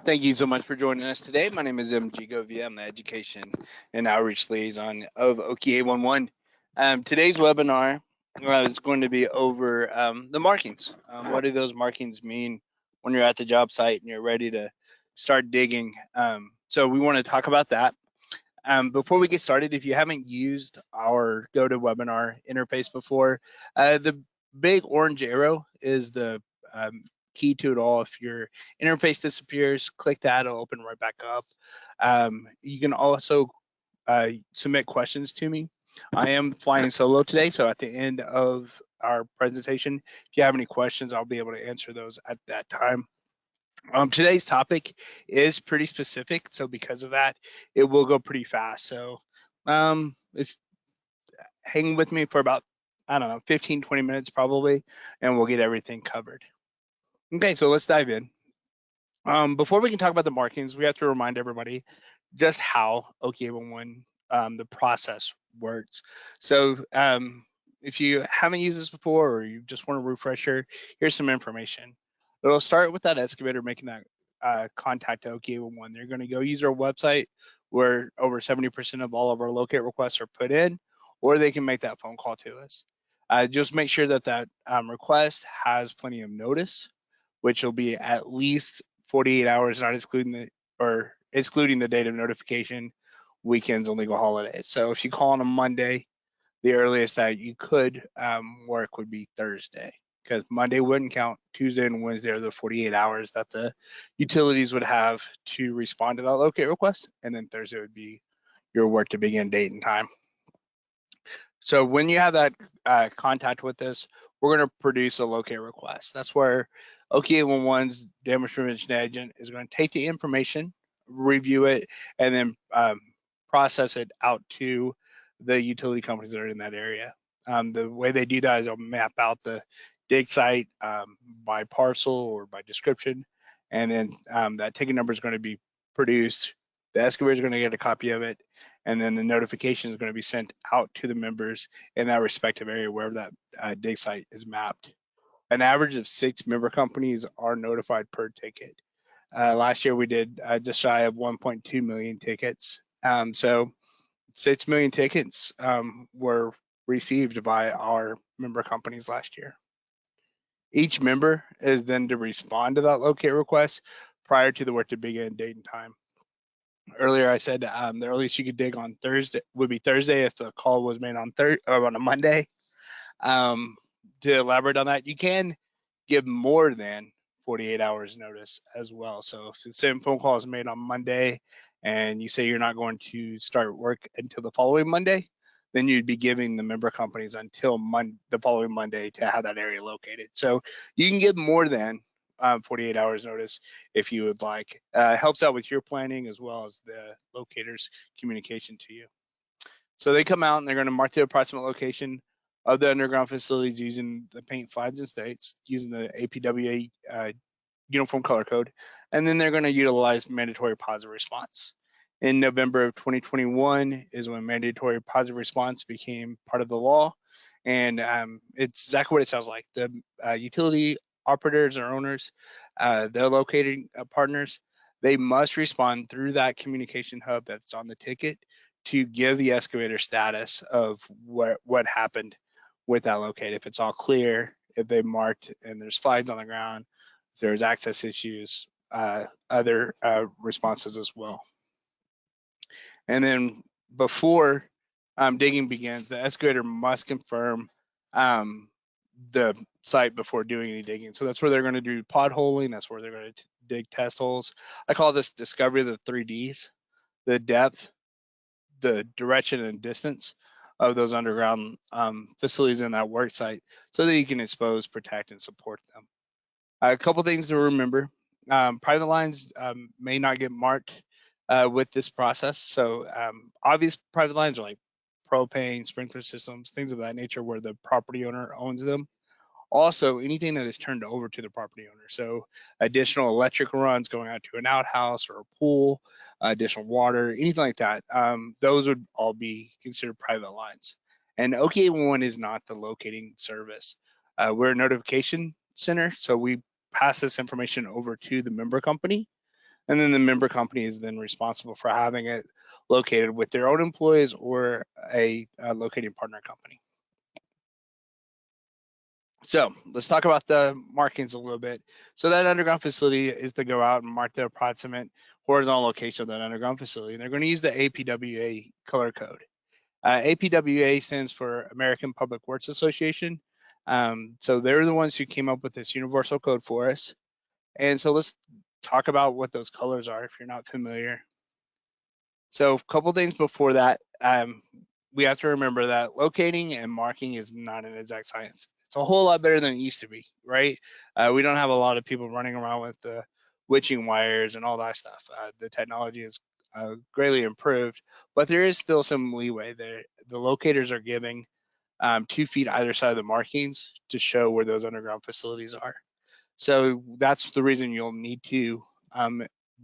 Thank you so much for joining us today. My name is MG Govia. I'm the Education and Outreach Liaison of OKA11. Today's webinar is going to be over the markings. What do those markings mean when you're at the job site and you're ready to start digging? So we want to talk about that. Before we get started, if you haven't used our GoToWebinar interface before, the big orange arrow is the key to it all. If your interface disappears, click that, it'll open right back up. You can also submit questions to me. I am flying solo today, so at the end of our presentation, if you have any questions, I'll be able to answer those at that time. Today's topic is pretty specific, so because of that, it will go pretty fast. So if hang with me for about, I don't know, 15, 20 minutes probably, and we'll get everything covered. Okay, so let's dive in. Before we can talk about the markings, we have to remind everybody just how OKA11, the process works. So if you haven't used this before or you just want a refresher, here's some information. It'll start with that excavator making that contact to OKA11. They're going to go use our website where over 70% of all of our locate requests are put in, or they can make that phone call to us. Just make sure that that request has plenty of notice, which will be at least 48 hours, not excluding the date of notification, weekends, and legal holidays. So if you call on a Monday, the earliest that you could work would be Thursday, because Monday wouldn't count. Tuesday and Wednesday are the 48 hours that the utilities would have to respond to that locate request, and then Thursday would be your work to begin date and time. So when you have that contact with us, we're going to produce a locate request. That's where OKA11's damage prevention agent is going to take the information, review it, and then process it out to the utility companies that are in that area. The way they do that is they'll map out the dig site by parcel or by description, and then that ticket number is going to be produced. The excavator is going to get a copy of it, and then the notification is going to be sent out to the members in that respective area wherever that dig site is mapped. An average of 6 member companies are notified per ticket. Last year we did just shy of 1.2 million tickets. So 6 million tickets were received by our member companies last year. Each member is then to respond to that locate request prior to the work to begin date and time. Earlier I said the earliest you could dig on Thursday would be Thursday if the call was made on on a Monday. To elaborate on that, you can give more than 48 hours notice as well. So if the same phone call is made on Monday and you say you're not going to start work until the following Monday, then you'd be giving the member companies until the following Monday to have that area located. So you can give more than 48 hours notice if you would like. Helps out with your planning as well as the locators' communication to you. So they come out and they're going to mark the approximate location of the underground facilities using the paint flags and states, using the APWA Uniform Color Code, and then they're going to utilize mandatory positive response. In November of 2021 is when mandatory positive response became part of the law, and it's exactly what it sounds like. The utility operators or owners, their locating partners, they must respond through that communication hub that's on the ticket to give the excavator status of what happened with that locate. If it's all clear, if they marked and there's flags on the ground, if there's access issues, other responses as well. And then before digging begins, the excavator must confirm the site before doing any digging. So that's where they're going to do potholing. That's where they're going to dig test holes. I call this discovery of the 3Ds: the depth, the direction, and distance of those underground facilities in that work site, so that you can expose, protect, and support them. A couple things to remember: private lines may not get marked with this process. So obvious private lines are like propane, sprinkler systems, things of that nature where the property owner owns them. Also, anything that is turned over to the property owner. So additional electric runs going out to an outhouse or a pool, additional water, anything like that. Those would all be considered private lines. And OKA11 is not the locating service. We're a notification center, so we pass this information over to the member company, and then the member company is then responsible for having it located with their own employees or a locating partner company. So let's talk about the markings a little bit. So that underground facility is to go out and mark the approximate horizontal location of that underground facility. And they're going to use the APWA Color Code. APWA stands for American Public Works Association. So they're the ones who came up with this universal code for us. And so let's talk about what those colors are if you're not familiar. So a couple things before that, we have to remember that locating and marking is not an exact science. It's a whole lot better than it used to be, right? We don't have a lot of people running around with the witching wires and all that stuff. The technology is greatly improved, but there is still some leeway there. The locators are giving 2 feet either side of the markings to show where those underground facilities are. So that's the reason you'll need to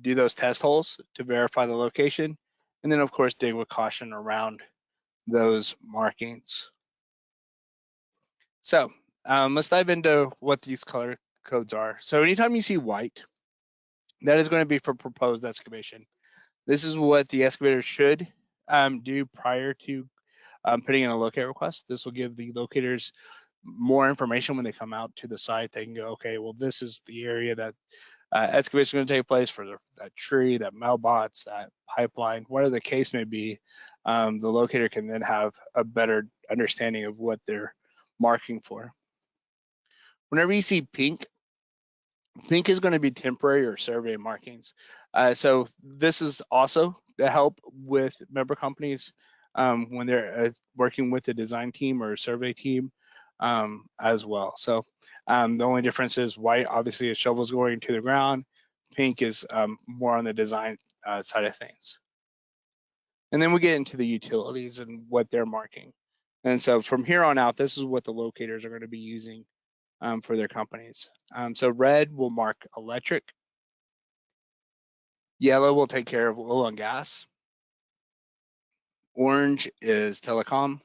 do those test holes to verify the location. And then of course, dig with caution around those markings. So let's dive into what these color codes are. So anytime you see white, that is going to be for proposed excavation. This is what the excavator should do prior to putting in a locate request. This will give the locators more information when they come out to the site. They can go, okay, well, this is the area that excavation is going to take place for that tree, that mailbox, that pipeline, whatever the case may be. The locator can then have a better understanding of what they're marking for. Whenever you see pink, pink is going to be temporary or survey markings. So this is also to help with member companies when they're working with the design team or survey team as well. So the only difference is white, obviously a shovel's going to the ground. Pink is more on the design side of things. And then we get into the utilities and what they're marking. And so from here on out, this is what the locators are going to be using for their companies. So red will mark electric. Yellow will take care of oil and gas. Orange is telecom.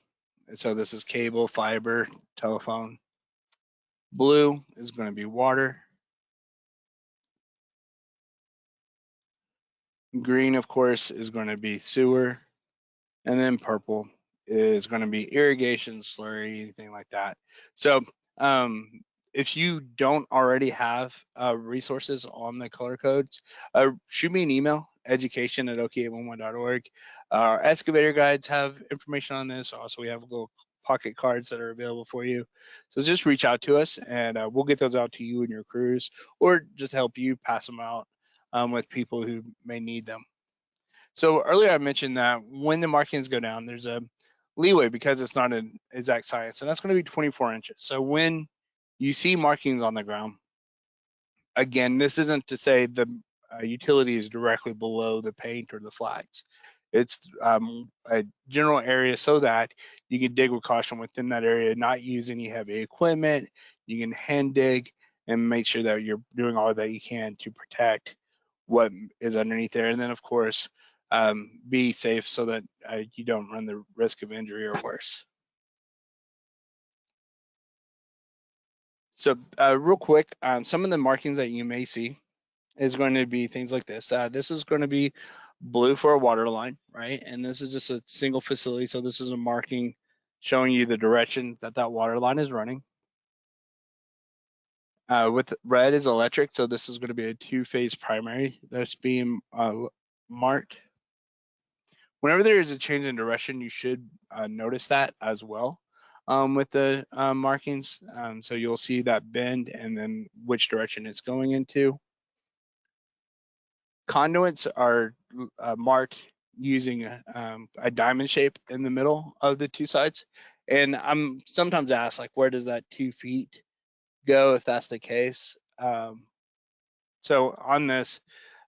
And so this is cable, fiber, telephone. Blue is going to be water. Green, of course, is going to be sewer. And then purple is going to be irrigation, slurry, anything like that. So if you don't already have resources on the color codes, shoot me an email, education@oka11.org. Our excavator guides have information on this. Also, we have little pocket cards that are available for you. So just reach out to us and we'll get those out to you and your crews, or just help you pass them out with people who may need them. So earlier I mentioned that when the markings go down, there's a leeway because it's not an exact science, and that's going to be 24 inches. So when you see markings on the ground, again, this isn't to say the utility is directly below the paint or the flags. It's a general area so that you can dig with caution within that area, not use any heavy equipment. You can hand dig and make sure that you're doing all that you can to protect what is underneath there. And then, of course, be safe so that you don't run the risk of injury or worse. So real quick, some of the markings that you may see is going to be things like this. This is going to be blue for a water line, right? And this is just a single facility. So this is a marking showing you the direction that that water line is running. With red is electric. So this is going to be a 2-phase primary that's being marked. Whenever there is a change in direction, you should notice that as well with the markings. So you'll see that bend and then which direction it's going into. Conduits are marked using a diamond shape in the middle of the two sides. And I'm sometimes asked, like, where does that 2 feet go if that's the case? So on this,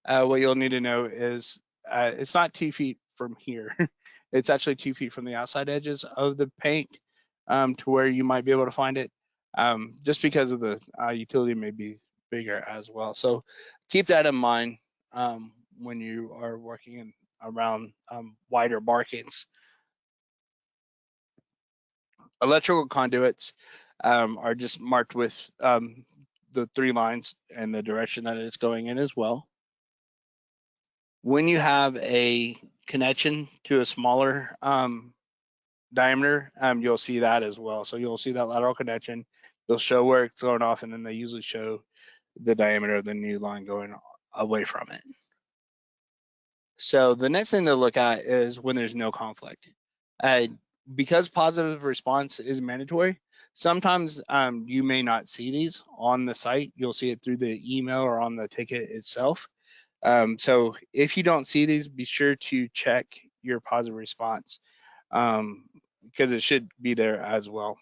what you'll need to know is it's not 2 feet from here. It's actually 2 feet from the outside edges of the paint to where you might be able to find it, just because of the utility may be bigger as well. So keep that in mind when you are working around wider markings. Electrical conduits are just marked with the 3 lines and the direction that it's going in as well. When you have a connection to a smaller diameter, you'll see that as well. So you'll see that lateral connection. You'll show where it's going off, and then they usually show the diameter of the new line going away from it. So the next thing to look at is when there's no conflict. Because positive response is mandatory, sometimes you may not see these on the site. You'll see it through the email or on the ticket itself. So if you don't see these, be sure to check your positive response because it should be there as well.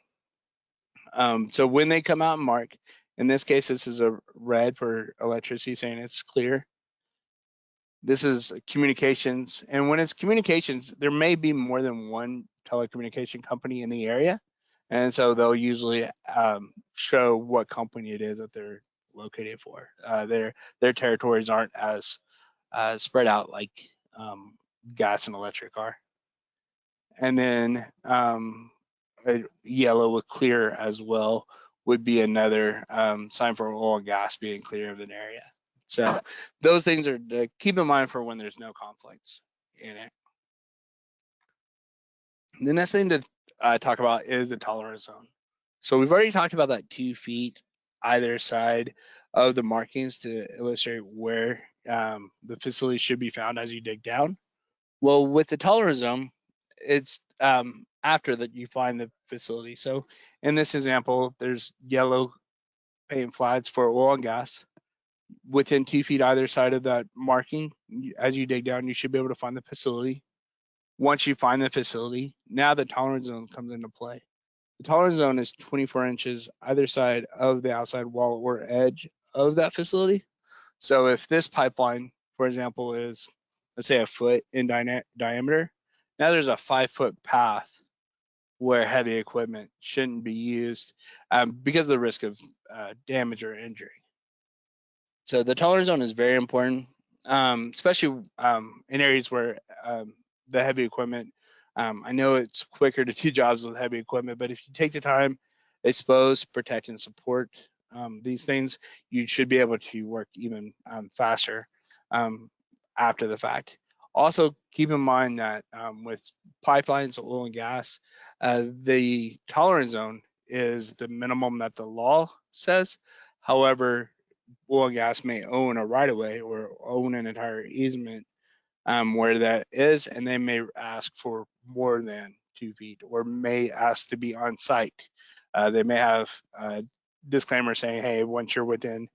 So when they come out and mark, in this case, this is a red for electricity saying it's clear. This is communications, and when it's communications, there may be more than one telecommunication company in the area, and so they'll usually show what company it is that they're located for. Their territories aren't as spread out like gas and electric are. And then a yellow with clear as well would be another sign for oil and gas being clear of an area. So those things are to keep in mind for when there's no conflicts in it. The next thing to talk about is the tolerance zone. So we've already talked about that 2 feet either side of the markings to illustrate where the facility should be found as you dig down. Well, with the tolerance zone, it's after that you find the facility. So in this example, there's yellow paint flats for oil and gas. Within 2 feet either side of that marking, as you dig down, you should be able to find the facility. Once you find the facility, now the tolerance zone comes into play. The tolerance zone is 24 inches either side of the outside wall or edge of that facility. So if this pipeline, for example, is, let's say, a foot in diameter, now there's a 5-foot path where heavy equipment shouldn't be used because of the risk of damage or injury. So the tolerance zone is very important, especially in areas where the heavy equipment, I know it's quicker to do jobs with heavy equipment, but if you take the time, expose, protect, and support these things, you should be able to work even faster after the fact. Also, keep in mind that with pipelines, oil and gas, the tolerance zone is the minimum that the law says. However, oil and gas may own a right-of-way or own an entire easement where that is, and they may ask for more than 2 feet or may ask to be on site. They may have a disclaimer saying, hey, once you're within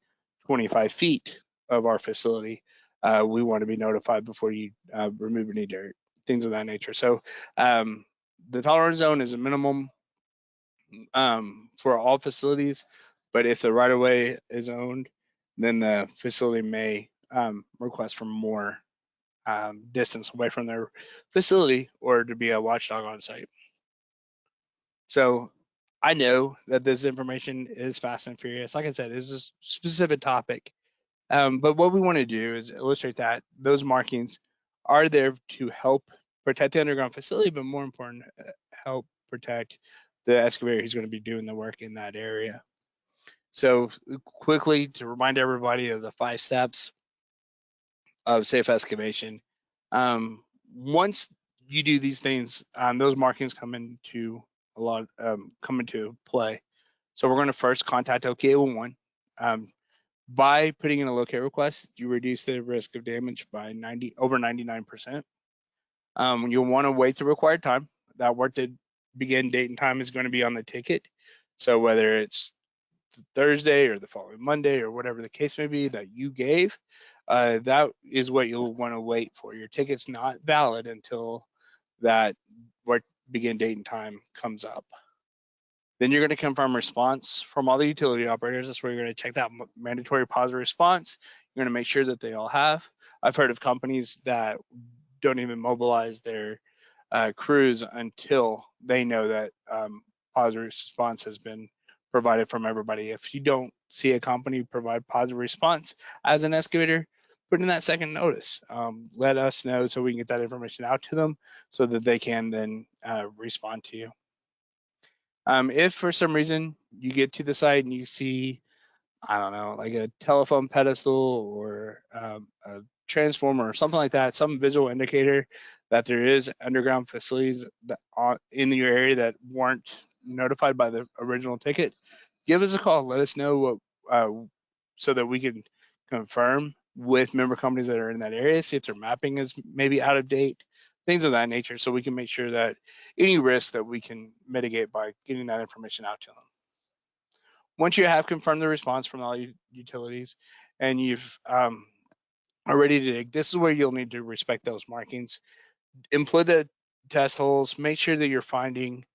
25 feet of our facility, we want to be notified before you remove any dirt, things of that nature. So the tolerance zone is a minimum for all facilities, but if the right-of-way is owned, then the facility may request for more distance away from their facility or to be a watchdog on site. So I know that this information is fast and furious. Like I said, it's a specific topic. But what we want to do is illustrate that those markings are there to help protect the underground facility, but more important, help protect the excavator who's going to be doing the work in that area. So quickly to remind everybody of the 5 steps of safe excavation. Once you do these things, those markings come into play. So we're going to first contact OKA11. By putting in a locate request, you reduce the risk of damage by over 99%. You'll want to wait the required time. That work to begin date and time is going to be on the ticket. So whether it's Thursday or the following Monday or whatever the case may be that you gave, that is what you'll want to wait for. Your ticket's not valid until that work begin date and time comes up. Then you're going to confirm response from all the utility operators. That's where you're going to check that mandatory positive response. You're going to make sure that they all have. I've heard of companies that don't even mobilize their crews until they know that positive response has been provided from everybody. If you don't see a company provide positive response as an excavator, put in that second notice. Let us know so we can get that information out to them so that they can then respond to you. If for some reason you get to the site and you see I don't know, like a telephone pedestal or a transformer or something like that, some visual indicator that there is underground facilities that are in your area that weren't notified by the original ticket, give us a call. Let us know what, so that we can confirm with member companies that are in that area, see if their mapping is maybe out of date, things of that nature, so we can make sure that any risk that we can mitigate by getting that information out to them. Once you have confirmed the response from all utilities and you've are ready to dig, this is where you'll need to respect those markings. Employ the test holes, make sure that you're finding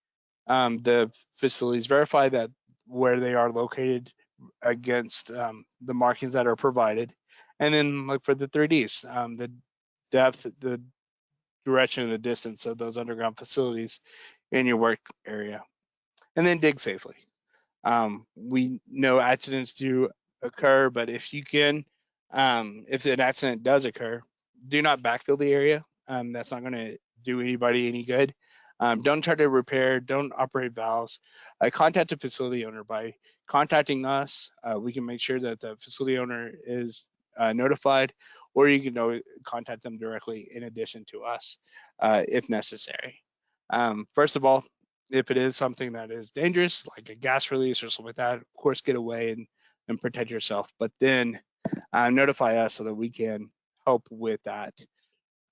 the facilities, verify that where they are located against the markings that are provided, and then look for the 3Ds, the depth, the direction, and the distance of those underground facilities in your work area, and then dig safely. We know accidents do occur, but if you can, if an accident does occur, do not backfill the area. That's not going to do anybody any good. Don't try to repair, don't operate valves. Contact the facility owner. By contacting us, we can make sure that the facility owner is notified, or you can contact them directly in addition to us if necessary. First of all, if it is something that is dangerous, like a gas release or something like that, of course, get away and protect yourself. But then notify us so that we can help with that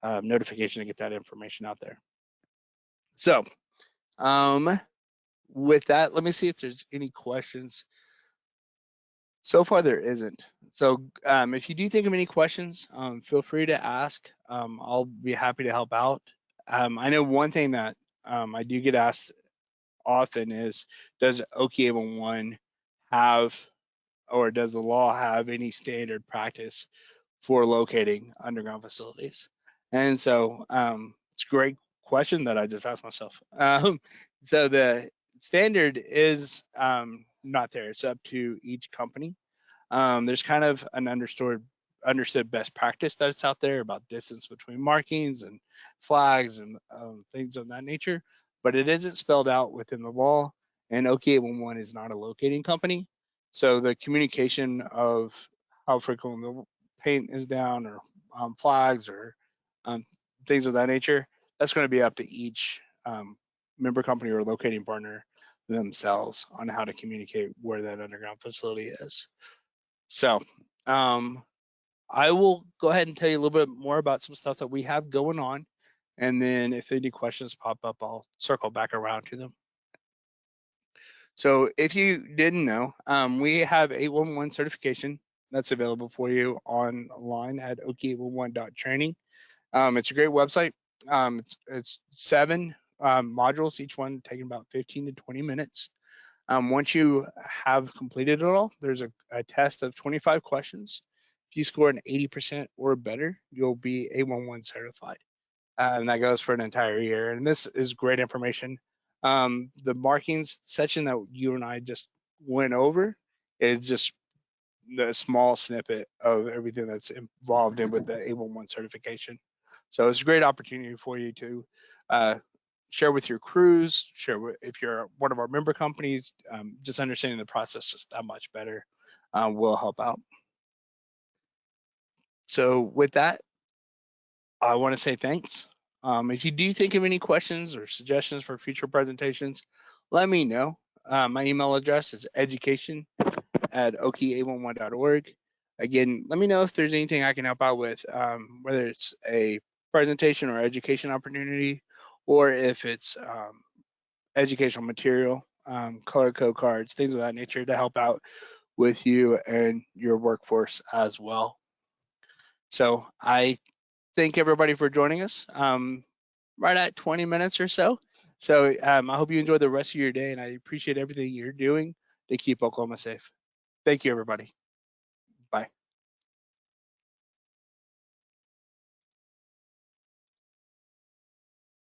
notification to get that information out there. So with that, let me see if there's any questions. So far, there isn't. So if you do think of any questions, feel free to ask. I'll be happy to help out. I know one thing that I do get asked often is, does OQA 1 have, or does the law have any standard practice for locating underground facilities? And so it's a great question that I just asked myself. So the standard is not there. It's up to each company. There's kind of an understood best practice that's out there about distance between markings and flags and things of that nature, but it isn't spelled out within the law. And OK811 is not a locating company, so the communication of how frequent the paint is down, or flags, or things of that nature, that's going to be up to each member company or locating partner themselves on how to communicate where that underground facility is. So I will go ahead and tell you a little bit more about some stuff that we have going on. And then if any questions pop up, I'll circle back around to them. So if you didn't know, we have 811 certification that's available for you online at ok811.training. It's a great website. It's 7 modules, each one taking about 15 to 20 minutes. Once you have completed it all, there's a test of 25 questions. If you score an 80% or better, you'll be A11 certified. And that goes for an entire year. And this is great information. The markings section that you and I just went over is just the small snippet of everything that's involved in with the A11 certification. So it's a great opportunity for you to share with your crews, if you're one of our member companies, just understanding the process just that much better will help out. So with that, I want to say thanks. If you do think of any questions or suggestions for future presentations, let me know. My email address is education@ok811.org. Again, let me know if there's anything I can help out with, whether it's a presentation or education opportunity, or if it's educational material, color code cards, things of that nature to help out with you and your workforce as well. So I thank everybody for joining us right at 20 minutes or so. So I hope you enjoy the rest of your day, and I appreciate everything you're doing to keep Oklahoma safe. Thank you, everybody.